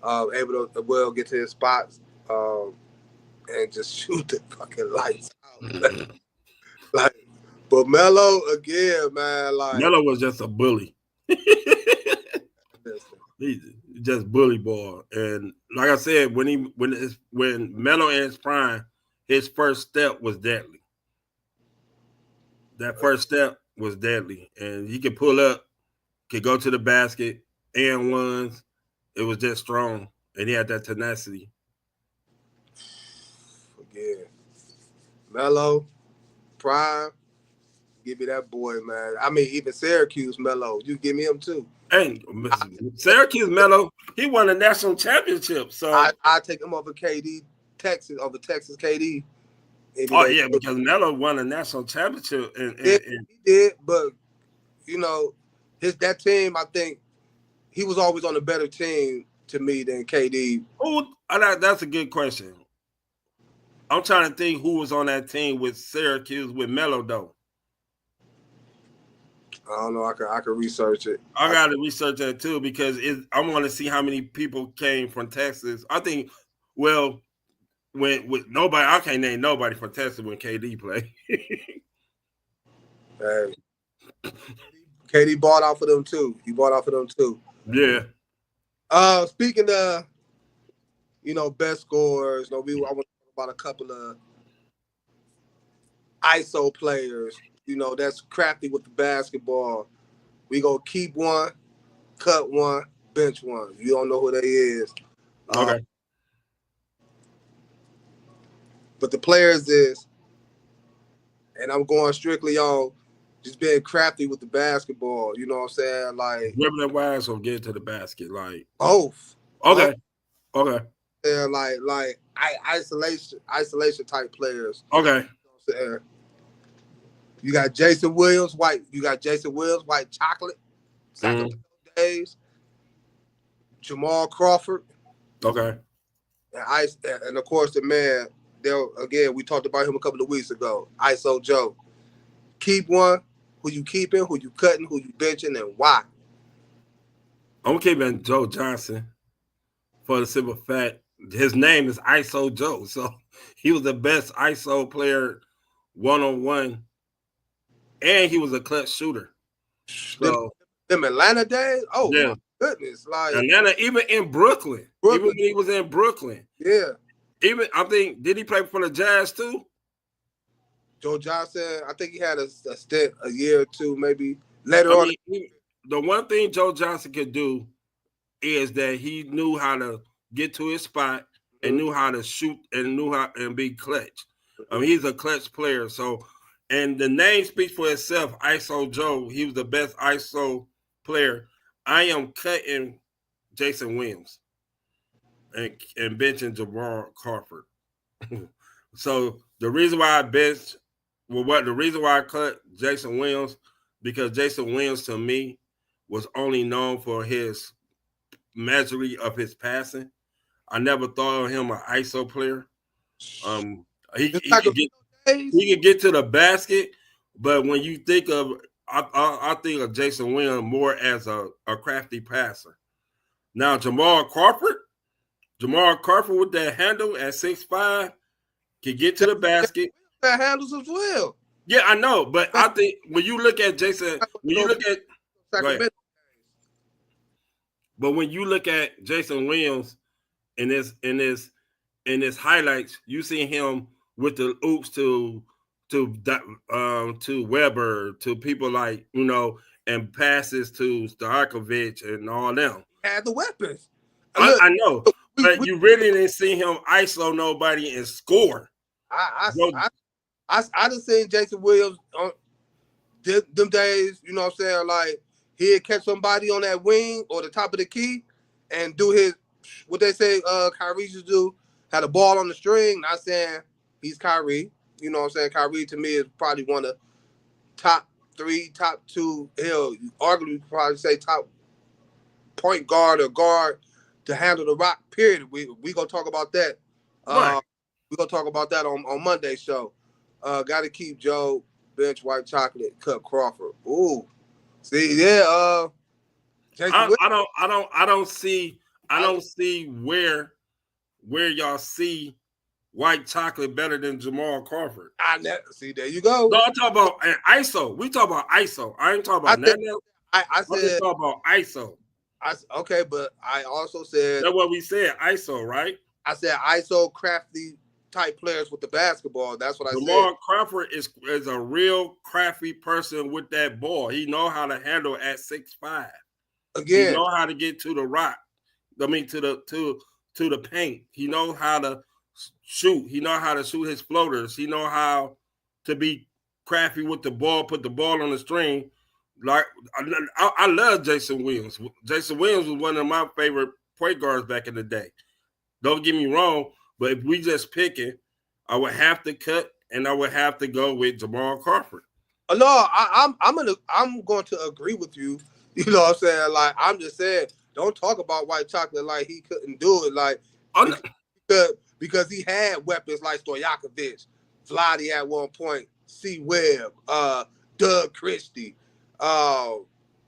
able to get to his spots. And just shoot the fucking lights out. But Melo again, man. Like Melo was just a bully. He's just bully ball, and like I said, when Melo in his prime, his first step was deadly. That first step was deadly, and he could pull up, could go to the basket, and ones. It was just strong, and he had that tenacity. Again, Melo, prime, give me that boy, man. I mean, even Syracuse Melo, you give me him too. And Syracuse Melo, he won a national championship. So I take him over KD, Texas KD. Yeah, because Melo won a national championship. And he did, but that team, I think he was always on a better team to me than KD. Oh, that's a good question. I'm trying to think who was on that team with Syracuse with Melo though. I don't know. I can research it. I got to research that too because I want to see how many people came from Texas. I think, well, when with nobody, I can't name nobody from Texas when KD played. Hey, KD bought out for them too. He bought out for them too. Yeah. Speaking of, best scorers, I want to talk about a couple of ISO players. That's crafty with the basketball. We go keep one, cut one, bench one. You don't know who they is. Okay. But the players is, and I'm going strictly on just being crafty with the basketball. You know what I'm saying? Like dribbling wise or get to the basket, like both. Okay. Okay. Yeah, like isolation type players. Okay. You know what I'm saying? You got Jason Williams, white. You got Jason Williams, white chocolate. Sacramento days. Jamal Crawford. Okay. And of course the man. There again, we talked about him a couple of weeks ago. ISO Joe. Keep one. Who you keeping? Who you cutting? Who you benching? And why? I'm keeping Joe Johnson for the simple fact his name is ISO Joe, so he was the best ISO player 1-on-1, and he was a clutch shooter. So them Atlanta days. Oh yeah. my goodness! Like Atlanta, even in Brooklyn, even when he was in Brooklyn. Yeah. Even I think did he play for the Jazz too? Joe Johnson, I think he had a stint a year or two, maybe later on. The one thing Joe Johnson could do is that he knew how to get to his spot and knew how to shoot and knew how and be clutch. I mean, he's a clutch player. So, and the name speaks for itself. ISO Joe, he was the best ISO player. I am cutting Jason Williams and benching Jamal Crawford. So the reason why I cut Jason Williams, because Jason Williams to me was only known for his mastery of his passing. I never thought of him an ISO player. He could get to the basket, but when you think of, I think of Jason Williams more as a crafty passer. Now Jamal Crawford with that handle at 6'5" can get to the basket. That handles as well. Yeah, I know, but I think when you look at Jason, but when you look at Jason Williams in his highlights, you see him with the oops to Weber, to people like and passes to Stojakovic and all them. Had the weapons. I know, but you really didn't see him ISO nobody and score. I just seen Jason Williams on them days. You know what I'm saying? Like he'd catch somebody on that wing or the top of the key and do his what they say Kyrie used to do. Had a ball on the string. Not saying he's Kyrie. You know what I'm saying? Kyrie to me is probably one of top 3, top 2. Hell, arguably probably say top point guard or guard to handle the rock. Period. We gonna talk about that. Right. We're gonna talk about that on Monday's show. Got to keep Joe, bench white chocolate, cut Crawford. Ooh, see, yeah. I don't see where y'all see white chocolate better than Jamal Crawford. See. There you go. No, I'm talking about ISO. We talk about ISO. I ain't talking about that. I said talking about ISO. Okay, but I also said that's what we said. ISO, right? I said ISO crafty type players with the basketball. That's what I said. Jamal Crawford is a real crafty person with that ball. He know how to handle at 6'5". Again, he know how to get to the rock. I mean to the paint. He know how to shoot. He know how to shoot his floaters. He know how to be crafty with the ball. Put the ball on the string. Like I love Jason Williams. Jason Williams was one of my favorite point guards back in the day. Don't get me wrong, but if we just picking, I would have to cut and I would have to go with Jamal Crawford. No, I'm going to agree with you. You know what I'm saying? Like I'm just saying, don't talk about white chocolate like he couldn't do it. Like because he had weapons like Stojakovic, Vlade at one point, C. Webb, Doug Christie.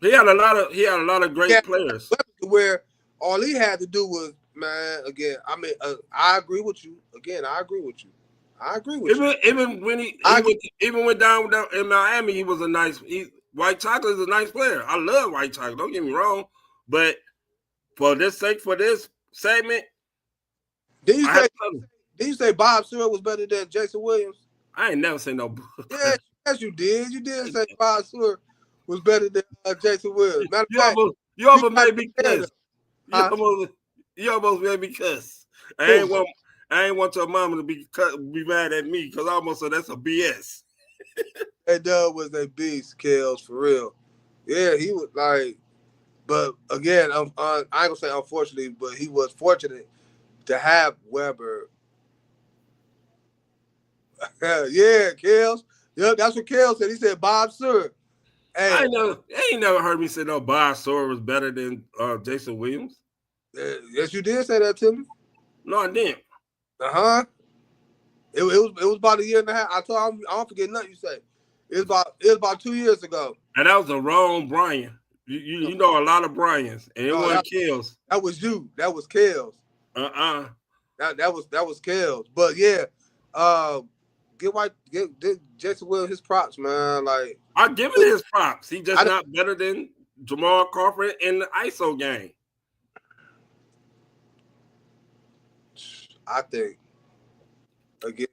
He had a lot of great players. Where all he had to do was, man, again, I mean, I agree with you. Again, I agree with you. Even when he went down in Miami, he was White Chocolate is a nice player. I love White Chocolate. Don't get me wrong, but for this segment, did you say Bob Stewart was better than Jason Williams? I ain't never say no. Yeah, yes, you did. You did say Bob Stewart was better than Jason Williams. Matter of fact, you almost made me cuss. You almost made me cuss. I ain't want your mama to be mad at me because I almost said that's a BS. That dog was a beast, Kels, for real. Yeah, he was like, but again, I ain't gonna say unfortunately, but he was fortunate to have Weber. Yeah, Kels. Yeah, that's what Kels said. He said Bob Stewart. Hey, I ain't never heard me say no Bob Stewart was better than Jason Williams. Yes, you did say that to me. No, I didn't. It was about a year and a half. I told him I don't forget nothing you say. It was about 2 years ago. And that was the wrong Brian. You know a lot of Brians, and it wasn't Kels. That was you. That was Kels. That was Kels. But yeah, give Jason Williams his props, man. Like I give him his props. He just not better than Jamal Crawford in the ISO game. I think again,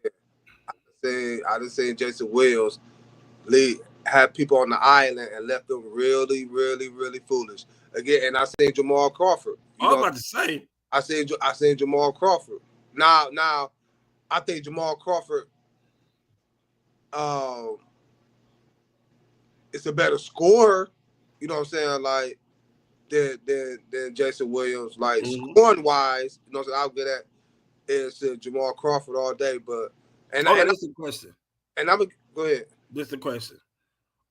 I just say Jason Williams had people on the island and left them really, really, really foolish. Again, and I say Jamal Crawford. I was about to say. I say Jamal Crawford. Now, I think Jamal Crawford is a better scorer, you know what I'm saying, like than Jason Williams. Like scoring wise, you know what I'm saying, I'll get at is Jamal Crawford all day, but that's the question. And I'm go ahead. This is the question.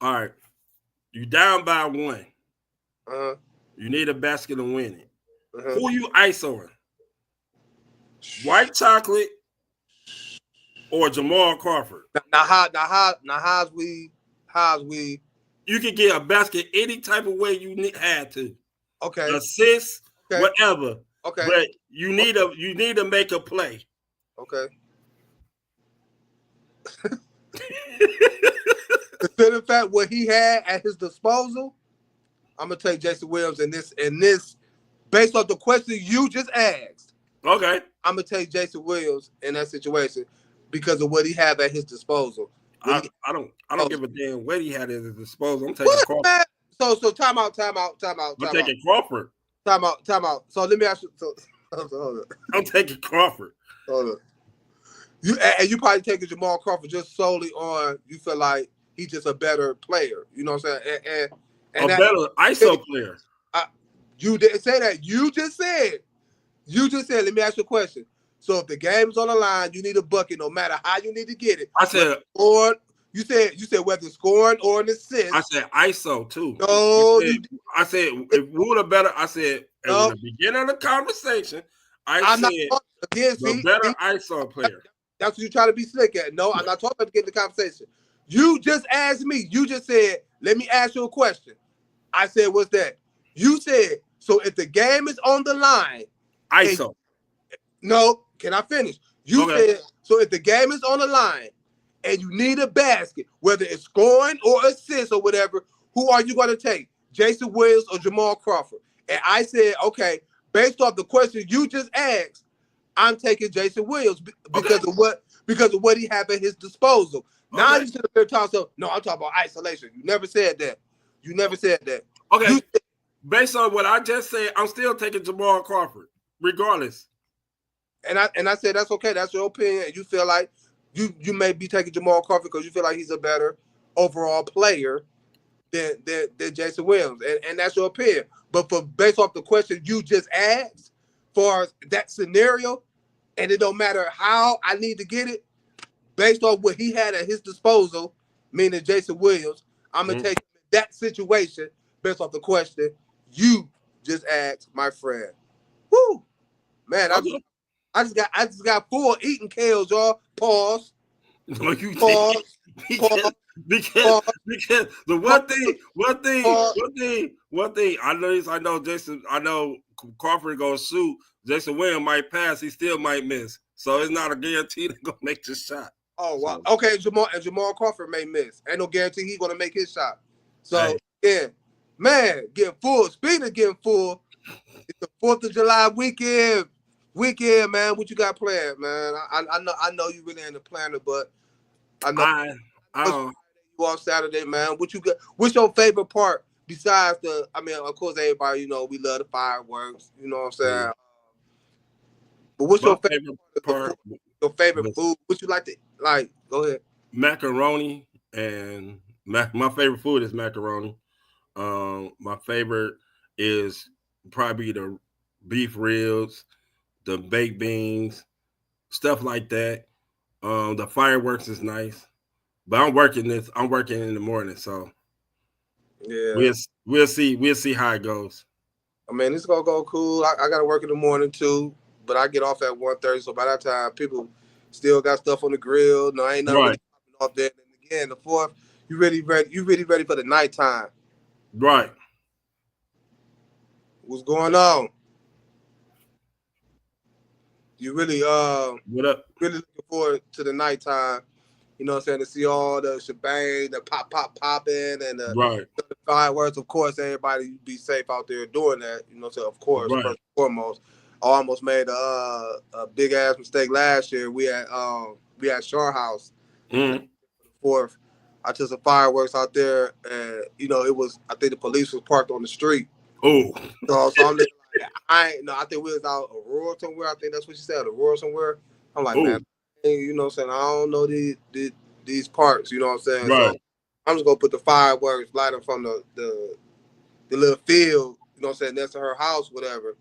All right. You down by 1. You need a basket to win it. Who you ISOing? White Chocolate or Jamal Crawford? How's we you can get a basket any type of way you had to. Okay. Assist, whatever. Okay. But you need to make a play. Okay. Consider the fact what he had at his disposal, I'm gonna take Jason Williams in this based off the question you just asked. Okay. I'm gonna take Jason Williams in that situation because of what he had at his disposal. I don't give a damn what he had at his disposal. I'm taking Crawford. Man? So time out. I'm taking Crawford. Time out. So let me ask you. Hold up. I'm taking Crawford. Hold up. You probably taking Jamal Crawford just solely on you feel like he's just a better player. You know what I'm saying? And better ISO player. You didn't say that. You just said. Let me ask you a question. So if the game's on the line, you need a bucket no matter how you need to get it. I said. Or you said whether scoring or an assist. I said ISO too. No, I said if we would have better. I said at the beginning of the conversation. I said the better ISO player. That's what you're trying to be slick at. No, I'm not talking about to get in the conversation. You just asked me. You just said, let me ask you a question. I said, what's that? You said, so if the game is on the line. ISO. No, can I finish? You said, so if the game is on the line and you need a basket, whether it's scoring or assist or whatever, who are you going to take? Jason Williams or Jamal Crawford? And I said, okay, based off the question you just asked, I'm taking Jason Williams because of what he had at his disposal. Now you sit up there talking so no, I'm talking about isolation. You never said that. Okay. Based on what I just said, I'm still taking Jamal Crawford, regardless. And I said that's okay. That's your opinion. You feel like you may be taking Jamal Crawford because you feel like he's a better overall player than Jason Williams, and that's your opinion. But based off the question you just asked, for that scenario, and it don't matter how I need to get it, based on what he had at his disposal, meaning Jason Williams, I'm gonna take that situation based off the question you just asked, my friend. Woo, man, I just got full eating kales, y'all. Pause. No, you Pause. didn't. Pause. Because the Pause. one thing. I know Jason. I know Crawford gonna shoot. Jason Williams might pass. He still might miss. So it's not a guarantee they're gonna make the shot. Oh, wow. So, Okay, Jamal Crawford may miss. Ain't no guarantee he's gonna make his shot. So yeah, man, getting full. Speaking of getting full, it's the 4th of July weekend. Man. What you got planned, man? I know you really ain't a planner, but I know you on Saturday, man. What you got? What's your favorite part besides the? I mean, of course, everybody, you know, we love the fireworks. You know what I'm saying? But what's your favorite part? Your favorite food? What you like to like? Go ahead. Macaroni and my favorite food is macaroni. My favorite is probably the beef ribs, the baked beans, stuff like that. The fireworks is nice, but I'm working in the morning, so yeah, we'll see how it goes. I mean, it's gonna go cool. I gotta work in the morning too, but I get off at 1:30. So by that time, people still got stuff on the grill. No, ain't nothing really popping off there. And again, the 4th, you really ready for the nighttime. Right. What's going on? You really What up? really looking forward to the nighttime. You know what I'm saying? To see all the shebang, the popping, and the fireworks. Of course, everybody be safe out there doing that. You know what I'm saying? Of course, first and foremost. I almost made a big ass mistake last year. We had Shore House for the 4th. I took some fireworks out there, and you know it was. I think the police was parked on the street. Oh, so I'm looking like, I think we was out Aurora somewhere. I think that's what she said, Aurora somewhere. I'm like, man, you know what I'm saying? I don't know these parks, you know what I'm saying? Right. So I'm just gonna put the fireworks lighting from the little field, you know what I'm saying, next to her house, whatever.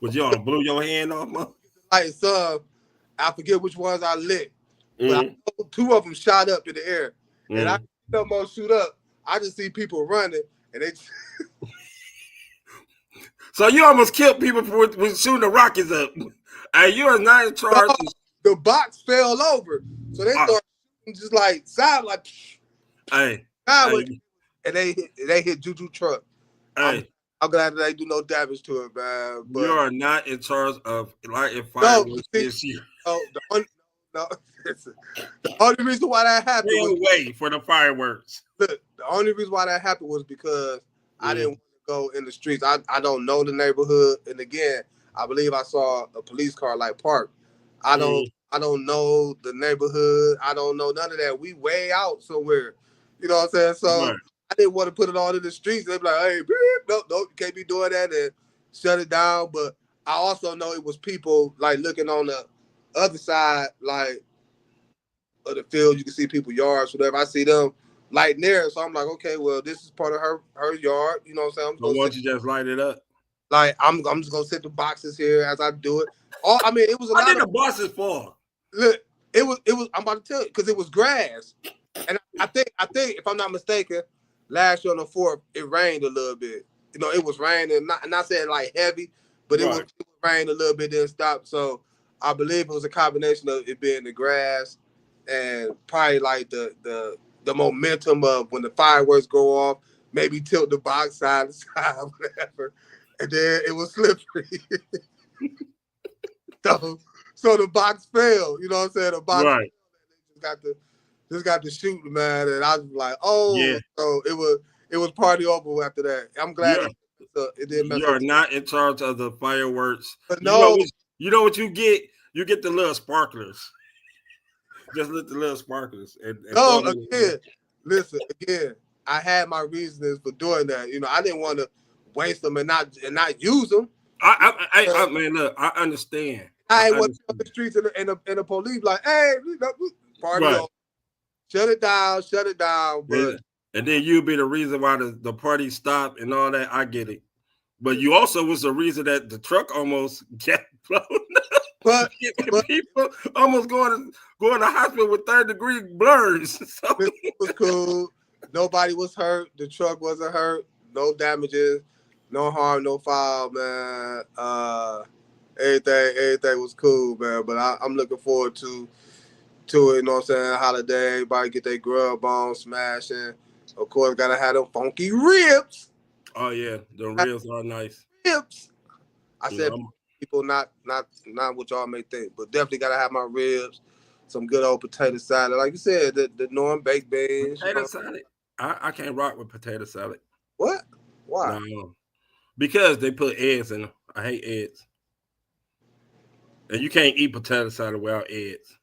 Was you on blew your hand off, man? Like I forget which ones I lit, but I know 2 of them shot up in the air, and I no more shoot up. I just see people running, and they. So you almost killed people with shooting the rockets up. And you are not in charge. The box fell over, so they started just like side like. And they hit Juju truck. I'm glad that they do no damage to it, man. But you are not in charge of lighting fireworks this year. The only reason why that happened was way for the fireworks. Look, the only reason why that happened was because I didn't want to go in the streets. I don't know the neighborhood, and again, I believe I saw a police car like parked. I don't know the neighborhood. I don't know none of that. We way out somewhere. You know what I'm saying? So I didn't want to put it all in the streets. They'd be like, hey, no, you can't be doing that and shut it down. But I also know it was people like looking on the other side, like of the field. You can see people yards, whatever. I see them lighting there. So I'm like, okay, well, this is part of her yard. You know what I'm saying? Why don't you just light it up? Like I'm just gonna set the boxes here as I do it. I mean, it was a lot of the boxes for. Look, it was. I'm about to tell you because it was grass, and I think if I'm not mistaken, last year on the 4th it rained a little bit. You know, it was raining, not saying like heavy, but it was rained a little bit, didn't stop. So I believe it was a combination of it being the grass and probably like the momentum of when the fireworks go off, maybe tilt the box side to side, whatever. And then it was slippery. so the box fell. You know what I'm saying? The box fell, just got to shooting, man. And I was like, so it was party over after that. I'm glad it didn't mess up. You are not in charge of the fireworks. But no. You know what you get? You get the little sparklers. Just lit the little sparklers. Listen, I had my reasons for doing that. You know, I didn't want to waste them and not use them. I mean, look, I understand. I went on the streets and the police like, hey, party on. Shut it down. But and then you'd be the reason why the party stopped and all that. I get it. But you also was the reason that the truck almost got blown up. But people almost going to hospital with 3rd-degree burns. So. It was cool. Nobody was hurt. The truck wasn't hurt. No damages. No harm, no foul, man. Everything was cool, man. But I'm looking forward to it. You know what I'm saying? Holiday, everybody get their grub on, smashing. Of course, gotta have them funky ribs. Oh yeah, the ribs are nice. Ribs. I You said know, people not what y'all may think, but definitely gotta have my ribs. Some good old potato salad, like you said, the norm baked beans. potato You know? salad. I can't rock with potato salad. What? Why? No, because they put eggs in them. I hate eggs, and you can't eat potato salad without eggs.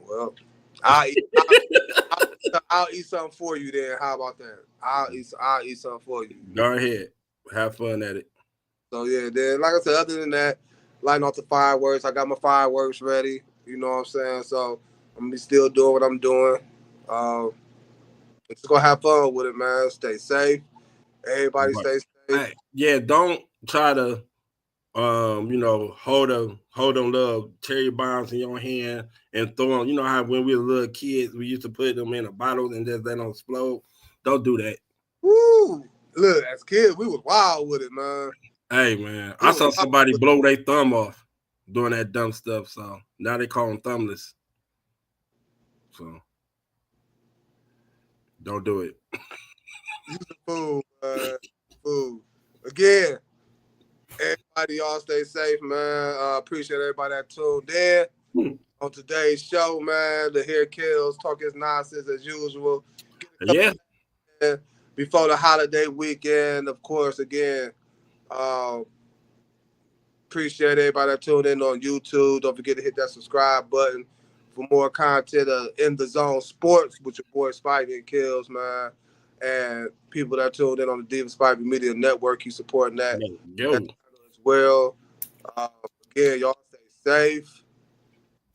Well, I'll eat something for you then. How about that? I'll eat something for you. Go ahead, have fun at it. So yeah, then like I said, other than that, lighting off the fireworks. I got my fireworks ready. You know what I'm saying? So I'm gonna be still doing what I'm doing. Just gonna have fun with it, man. Stay safe. Everybody stay safe. Hey, yeah, don't try to hold them little cherry bombs in your hand and throw them. You know how when we were little kids, we used to put them in a bottle and just let them explode. Don't do that. Woo! Look, as kids, we was wild with it, man. Hey, man, I saw somebody blow their thumb off doing that dumb stuff. So now they call them thumbless. So don't do it. You the fool, man. Fool. Again, everybody, y'all stay safe, man. Appreciate everybody that tuned in on today's show, man. To hear Kills talk his nonsense as usual. Yeah. Before the holiday weekend, of course, again, appreciate everybody that tuned in on YouTube. Don't forget to hit that subscribe button for more content of EnDaZone Sports with your boy Spivey and Kills, man. And people that tuned in on the Diva Spivey Media Network, you supporting that as well. Again, y'all stay safe.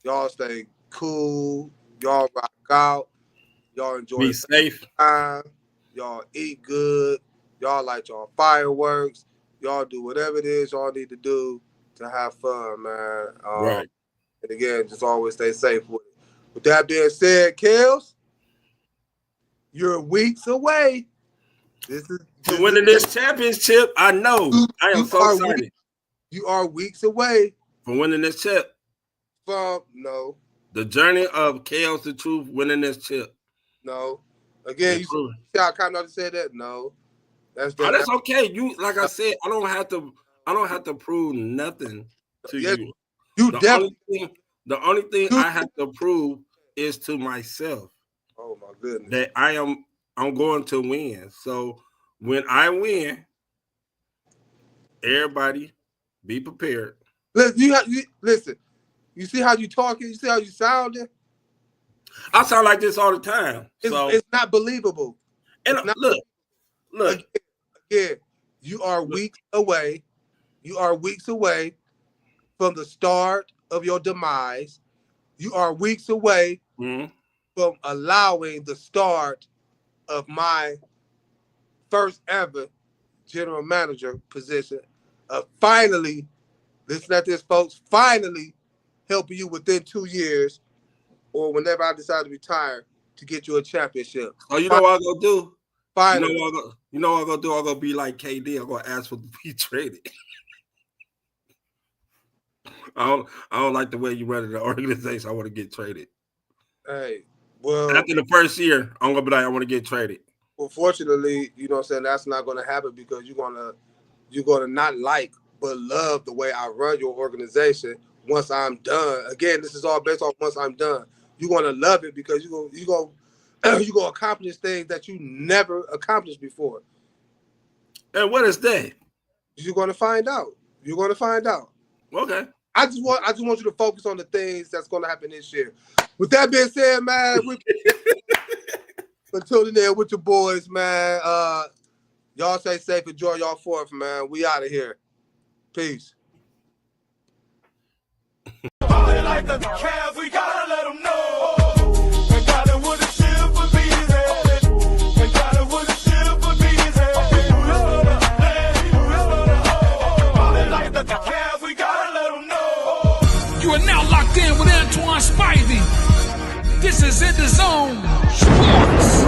Y'all stay cool. Y'all rock out. Y'all enjoy Be safe. time. Y'all eat good. Y'all light y'all fireworks. Y'all do whatever it is y'all need to do to have fun, man. Right. And again, just always stay safe with it. With that being said, Kills, you're weeks away. To winning this championship, I know. I am so excited. You are weeks away from winning this chip. From the journey of Chaos the Truth winning this chip. No. Again, you see how Carmelo said that? No. That's okay. You like I said, I don't have to prove nothing to you. The only thing I have to prove is to myself. Oh my goodness. That I'm going to win. So when I win, everybody be prepared. Listen. You see how you talking? You see how you sounding? I sound like this all the time. It's not believable. And look. Again, you are weeks away. You are weeks away from the start of your demise. You are weeks away from allowing the start of my first ever general manager position of finally, listen at this, folks, finally helping you within 2 years or whenever I decide to retire to get you a championship. Oh, you know what I'm going to do? Finally. You know what I'm going to do? I'm going to be like KD. I'm going to ask for to be traded. I don't like the way you run the organization. I want to get traded. Hey, well. After the first year, I'm going to be like, I want to get traded. Well, fortunately, you know what I'm saying, that's not going to happen because you're going to not like but love the way I run your organization once I'm done. Again, this is all based on once I'm done. You're going to love it because you're going to accomplish things that you never accomplished before. And what is that? You're going to find out. You're going to find out. Okay. I just want you to focus on the things that's going to happen this year. With that being said, man, until then, with your boys, man. Y'all stay safe. Enjoy y'all 4th, man. We out of here. Peace. Like the Cavs, we gotta let them know. And got it with a ship for bees head. And got it with a ship for bees head. Like the Cavs, we gotta let them know. You are now locked in with Antoine Spivey. This is EnDaZone Sports.